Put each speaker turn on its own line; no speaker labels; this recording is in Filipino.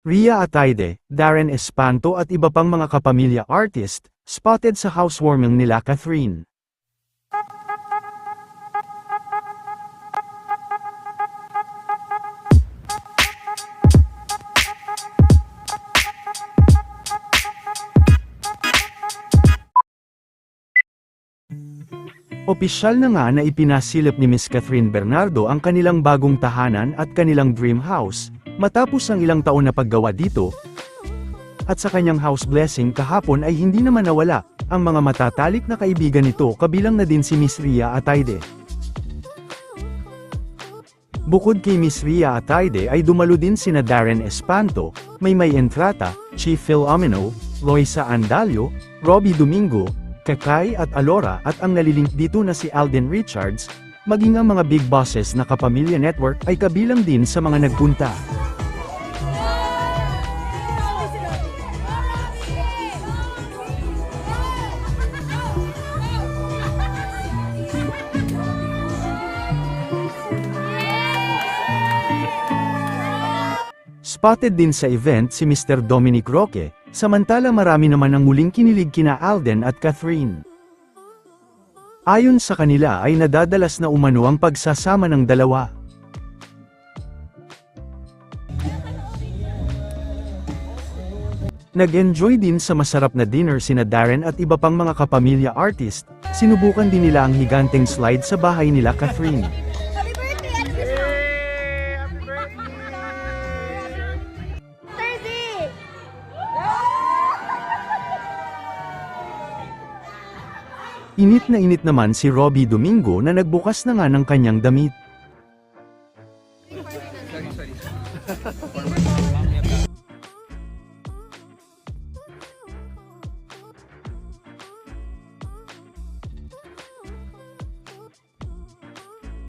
Rhea Atayde, Darren Espanto at iba pang mga kapamilya artist, spotted sa housewarming nila Catherine. Opisyal na nga na ipinasilip ni Miss Catherine Bernardo ang kanilang bagong tahanan at kanilang dream house, matapos ang ilang taon na paggawa dito. At sa kanyang house blessing kahapon ay hindi naman nawala, ang mga matatalik na kaibigan nito kabilang na din si Miss Rhea Atayde. Bukod kay Miss Rhea Atayde ay dumalo din sina Darren Espanto, Maymay Entrata, Chief Phil Omino, Loisa Andalio, Robbie Domingo, Kakay at Alora at ang nalilink dito na si Alden Richards, maging ang mga big bosses na Kapamilya Network ay kabilang din sa mga nagpunta. Spotted din sa event si Mr. Dominic Roque, samantala marami naman ang muling kinilig kina Alden at Catherine. Ayon sa kanila ay nadadalas na umano ang pagsasama ng dalawa. Nag-enjoy din sa masarap na dinner sina Darren at iba pang mga kapamilya artist, sinubukan din nila ang higanteng slide sa bahay nila Catherine. Init na init naman si Robbie Domingo na nagbukas na nga ng kanyang damit.